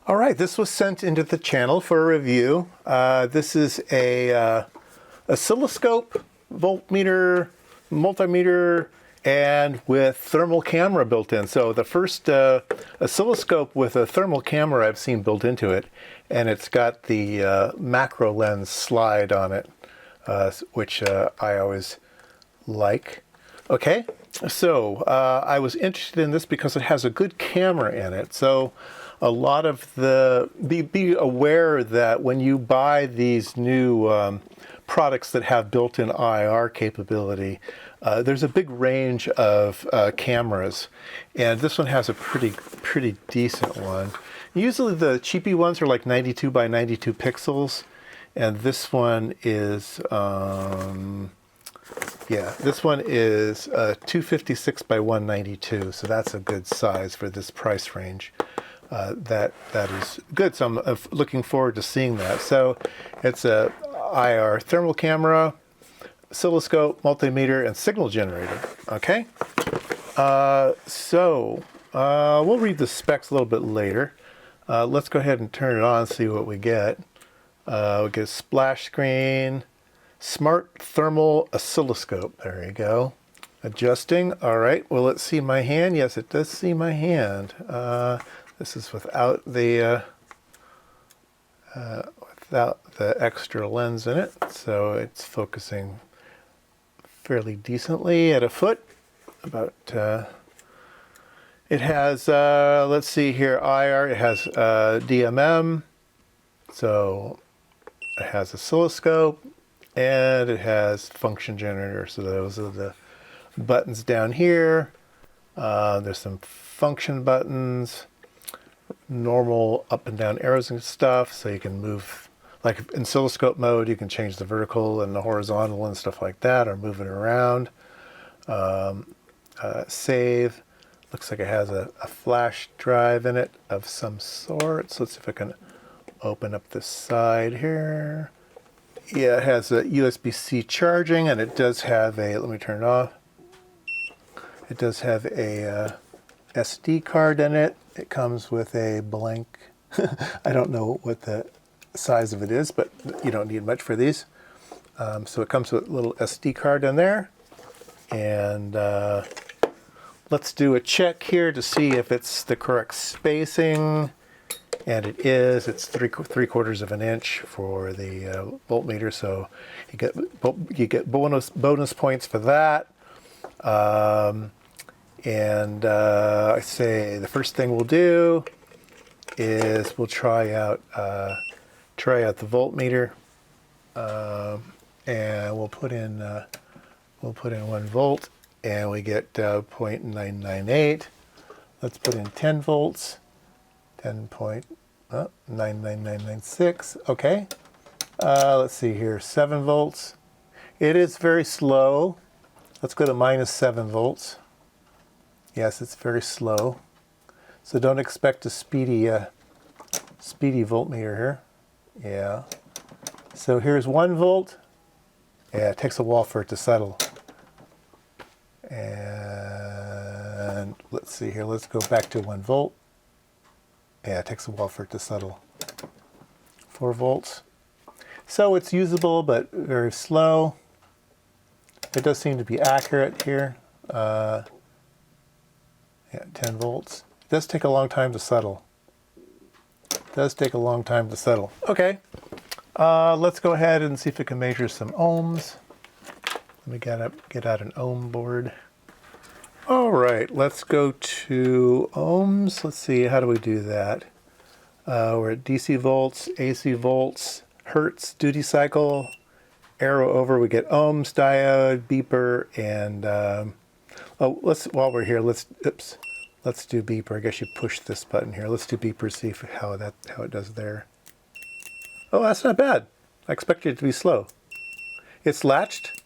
All right, this was sent into the channel for a review. This is a oscilloscope, voltmeter, multimeter, and with thermal camera built in. So the first oscilloscope with a thermal camera I've seen built into it, and it's got the macro lens slide on it, which I always like. Okay, so I was interested in this because it has a good camera in it. So a lot of be aware that when you buy these new products that have built-in IR capability, there's a big range of cameras, and this one has a pretty decent one. Usually the cheapy ones are like 92 by 92 pixels, and this one is this one is 256 by 192, so that's a good size for this price range. That is good, so I'm looking forward to seeing that. So it's a IR thermal camera, oscilloscope, multimeter, and signal generator. Okay, we'll read the specs a little bit later. Let's go ahead and turn it on and see what we get. We get a splash screen, smart thermal oscilloscope. There you go. Adjusting. All right. Will it see my hand? Yes, it does see my hand. This is without the extra lens in it, so it's focusing fairly decently at a foot. About it has let's see here, IR. It has DMM, so it has oscilloscope, and it has function generator. So those are the buttons down here. There's some function buttons, normal up and down arrows and stuff, so you can move, like in oscilloscope mode, you can change the vertical and the horizontal and stuff like that, or move it around. Save. Looks like it has a flash drive in it of some sort. So let's see if I can open up this side here. Yeah, it has a USB-C charging, and it does have a, let me turn it off. It does have a SD card in it. It comes with a blank, I don't know what the size of it is, but you don't need much for these. So it comes with a little SD card in there. And let's do a check here to see if it's the correct spacing. And it is. It's three quarters of an inch for the voltmeter, so you get bonus points for that. I say the first thing we'll do is we'll try out the voltmeter, and we'll put in 1 volt, and we get 0.998. Let's put in 10 volts. 10.99996. Okay. Let's see here. 7 volts. It is very slow. Let's go to -7 volts. Yes, it's very slow. So don't expect a speedy voltmeter here. Yeah. So here's 1 volt. Yeah, it takes a while for it to settle. And let's see here. Let's go back to 1 volt. Yeah, it takes a while for it to settle. 4 volts. So it's usable, but very slow. It does seem to be accurate here. Yeah, 10 volts. It does take a long time to settle. Okay. Let's go ahead and see if it can measure some ohms. Let me get out an ohm board. All right, let's go to ohms. Let's see, how do we do that? We're at DC volts, AC volts, hertz, duty cycle, arrow over, we get ohms, diode, beeper, and while we're here, let's do beeper. I guess you push this button here. Let's do beeper, see how it does there. Oh, that's not bad. I expected it to be slow. It's latched.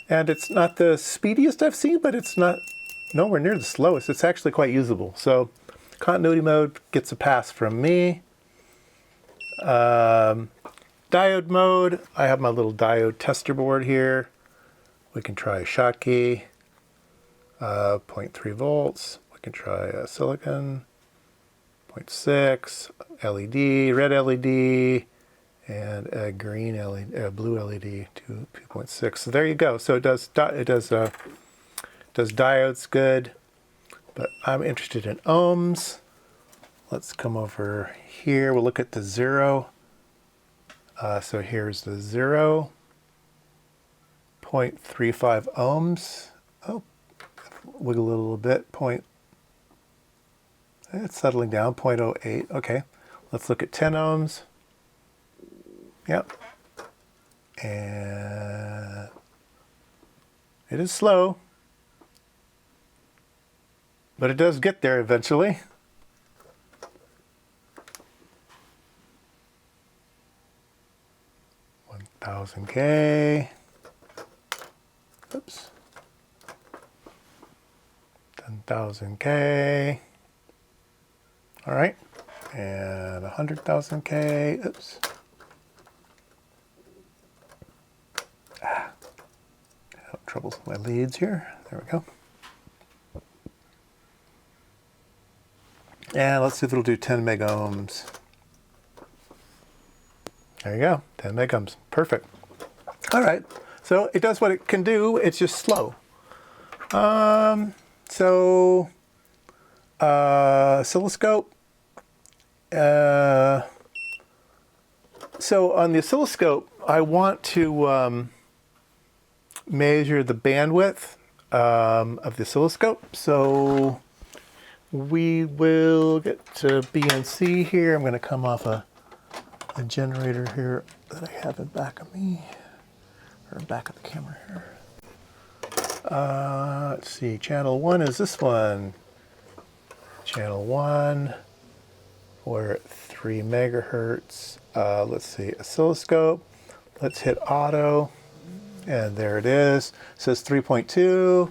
And it's not the speediest I've seen, but it's not nowhere near the slowest. It's actually quite usable. So continuity mode gets a pass from me. Diode mode, I have my little diode tester board here. We can try a Schottky, 0.3 volts. We can try a silicon, 0.6, LED, red LED, and a green LED, blue LED, 2.6. So there you go. So it does diodes good, but I'm interested in ohms. Let's come over here. We'll look at the 0. So here's the 0.35 ohms. Oh, wiggle it a little bit. It's settling down. 0.08. Okay, let's look at 10 ohms. Yep. And it is slow, but it does get there eventually. 1000K. Oops. 10,000K. All right. And 100,000K. Oops. Troubles with my leads here. There we go. And let's see if it'll do 10 mega ohms. There you go, 10 mega ohms. Perfect. All right, so it does what it can do. It's just slow. Oscilloscope. So on the oscilloscope, I want to measure the bandwidth of the oscilloscope. So we will get to BNC here. I'm going to come off a generator here that I have in back of me, or back of the camera here. Let's see, channel 1 is this one. Channel 1, we're at 3 megahertz. Let's see, oscilloscope. Let's hit auto, and there it is. It says 3.2,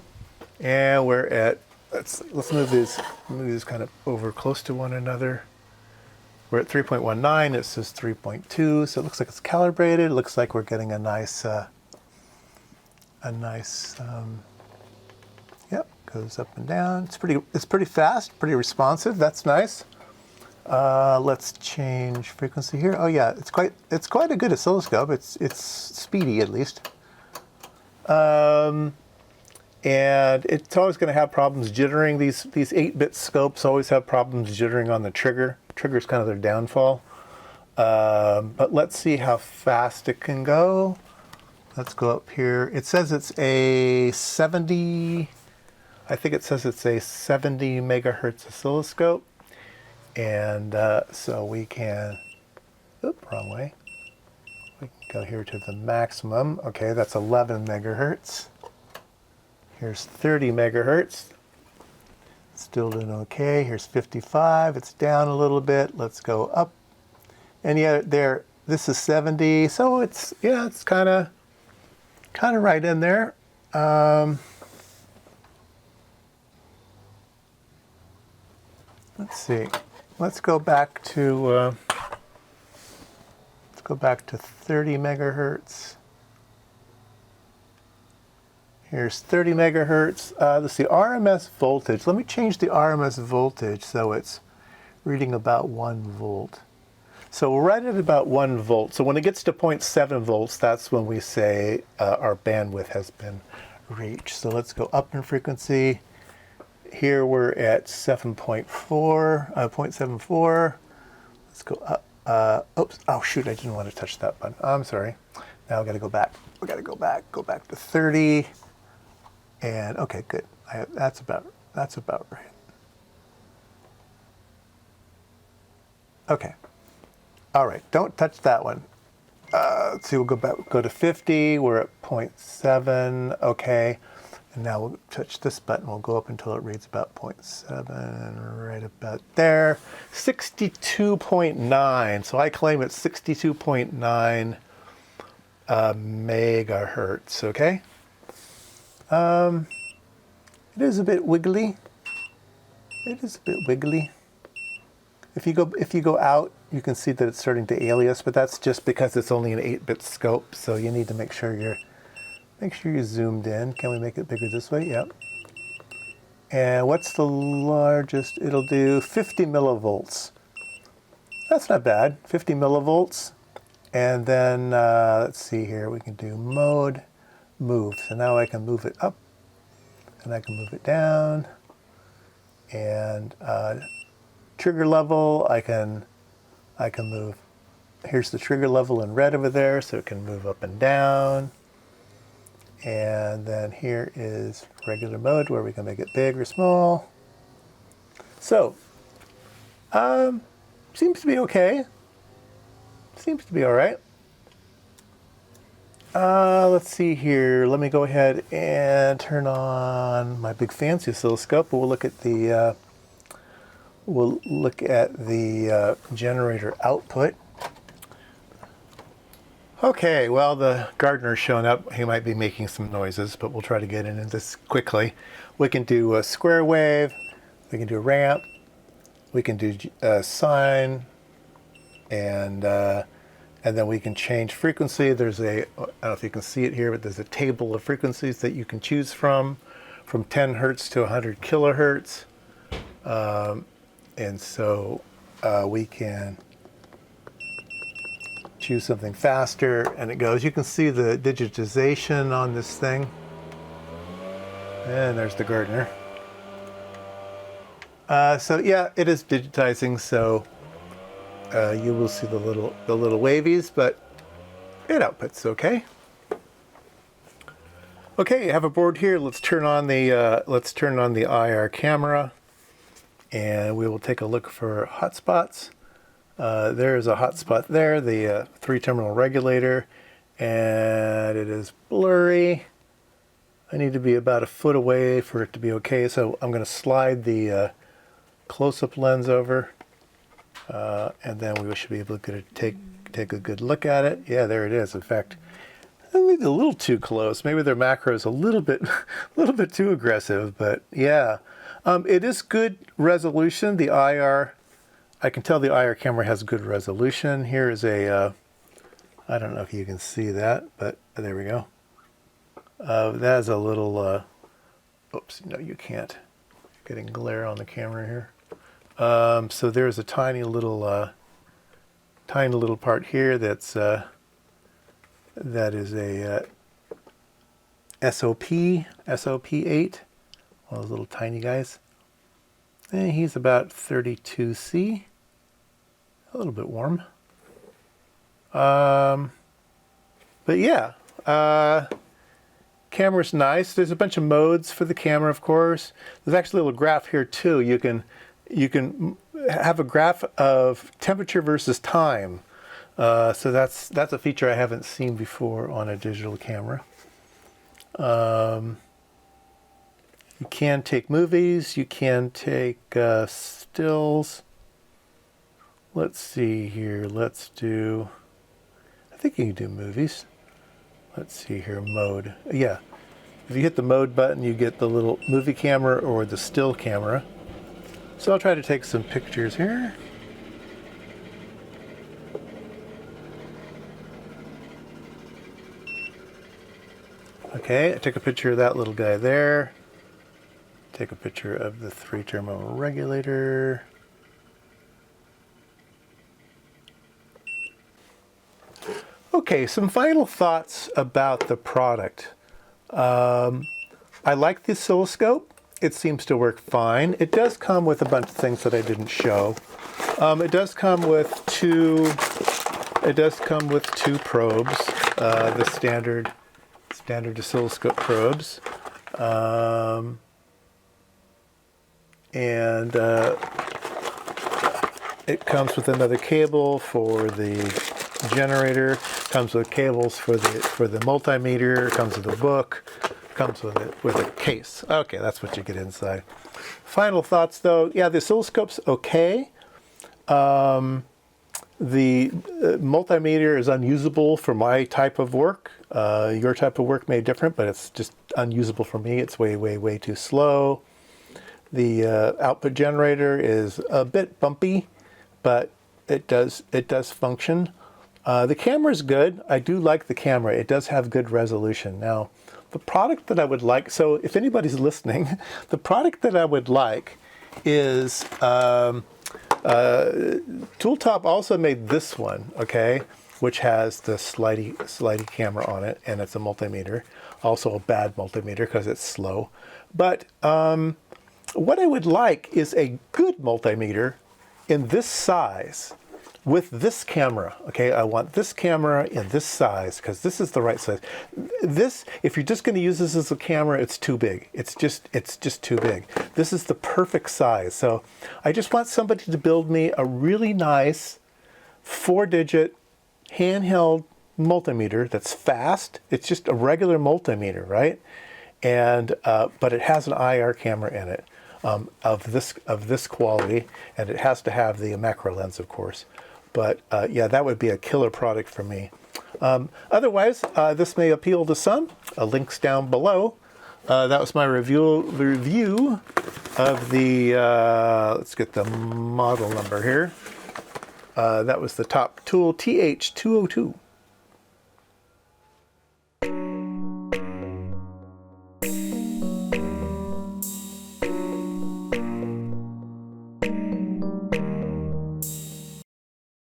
and we're at, let's move these kind of over close to one another. We're at 3.19, it says 3.2, so it looks like it's calibrated. It looks like we're getting a nice, yep, goes up and down. It's pretty fast, pretty responsive. That's nice. Let's change frequency here. Oh yeah, it's quite a good oscilloscope. It's speedy at least. And it's always going to have problems jittering. These 8-bit scopes always have problems jittering on the trigger. Trigger's kind of their downfall. But let's see how fast it can go. Let's go up here. It says it's a 70, I think it says it's a 70 megahertz oscilloscope. And so we can, wrong way. We can go here to the maximum. Okay, that's 11 megahertz. Here's 30 megahertz. Still doing okay. Here's 55. It's down a little bit. Let's go up. And yeah, there. This is 70. So it's kind of right in there. Let's see. Let's go back to 30 megahertz. Here's 30 megahertz. Let's see, RMS voltage. Let me change the RMS voltage so it's reading about 1 volt. So we're right at about 1 volt. So when it gets to 0.7 volts, that's when we say our bandwidth has been reached. So let's go up in frequency. Here we're at 0.74. Let's go up. Oops. Oh shoot! I didn't want to touch that button. I'm sorry. Now we got to go back. We got to go back. Go back to 30. And okay, good. That's about right. Okay. All right. Don't touch that one. Let's see. We'll go back. Go to 50. We're at 0.7. Okay. And now we'll touch this button. We'll go up until it reads about 0.7, right about there. 62.9. So I claim it's 62.9 megahertz. Okay. It is a bit wiggly. It is a bit wiggly. If you go out, you can see that it's starting to alias, but that's just because it's only an 8-bit scope. So you need to make sure you're zoomed in. Can we make it bigger this way? Yep. And what's the largest? It'll do 50 millivolts. That's not bad, 50 millivolts. And then, let's see here, we can do mode, move. So now I can move it up, and I can move it down. And trigger level, I can move. Here's the trigger level in red over there, so it can move up and down. And then here is regular mode, where we can make it big or small. So, seems to be okay. Seems to be all right. Let's see here. Let me go ahead and turn on my big fancy oscilloscope. We'll look at the generator output. Okay, well, the gardener's shown up. He might be making some noises, but we'll try to get into this quickly. We can do a square wave. We can do a ramp. We can do a sine, and then we can change frequency. There's a, I don't know if you can see it here, but there's a table of frequencies that you can choose from 10 hertz to 100 kilohertz. And so we can choose something faster, and it goes. You can see the digitization on this thing. And there's the gardener. So yeah, it is digitizing, so you will see the little wavies, but it outputs okay. Okay, I have a board here. Let's turn on the IR camera, and we will take a look for hotspots. There is a hotspot there, the 3-terminal regulator, and it is blurry. I need to be about a foot away for it to be okay, so I'm going to slide the close-up lens over, and then we should be able to take a good look at it. Yeah, there it is. In fact, maybe a little too close. Maybe their macro is a little bit too aggressive, but yeah, it is good resolution. The IR, I can tell the IR camera has good resolution. Here is a, I don't know if you can see that, but there we go. That is a little, oops, no, you can't. You're getting glare on the camera here. So there's a tiny little part here that's that is a SOP8, one of those little tiny guys. And he's about 32C, a little bit warm. But yeah, camera's nice. There's a bunch of modes for the camera, of course. There's actually a little graph here too. You can have a graph of temperature versus time. So that's a feature I haven't seen before on a digital camera. You can take movies. You can take stills. Let's see here. Let's do, I think you can do movies. Let's see here, mode. Yeah, if you hit the mode button, you get the little movie camera or the still camera. So I'll try to take some pictures here. Okay, I took a picture of that little guy there. Take a picture of the 3-terminal regulator. Okay, some final thoughts about the product. I like the oscilloscope. It seems to work fine. It does come with a bunch of things that I didn't show. It does come with two probes, the standard oscilloscope probes. And it comes with another cable for the generator, comes with cables for the multimeter, comes with a book, comes with a case. Okay, that's what you get inside. Final thoughts though, yeah, the oscilloscope's okay. The multimeter is unusable for my type of work. Your type of work may be different, but it's just unusable for me. It's way too slow. The output generator is a bit bumpy, but it does function. The camera's good. I do like the camera. It does have good resolution. Now, the product that I would like, so if anybody's listening, the product that I would like is, TOOLTOP also made this one, okay, which has the slidey camera on it, and it's a multimeter. Also a bad multimeter because it's slow. But what I would like is a good multimeter in this size with this camera. Okay, I want this camera in this size because this is the right size. This, if you're just going to use this as a camera, it's too big. It's just too big. This is the perfect size. So I just want somebody to build me a really nice 4-digit handheld multimeter that's fast. It's just a regular multimeter, right? And but it has an IR camera in it of this quality, and it has to have the macro lens, of course. But yeah, that would be a killer product for me. Otherwise, this may appeal to some. Link's down below. That was my review of the, let's get the model number here. That was the Top Tool TH202.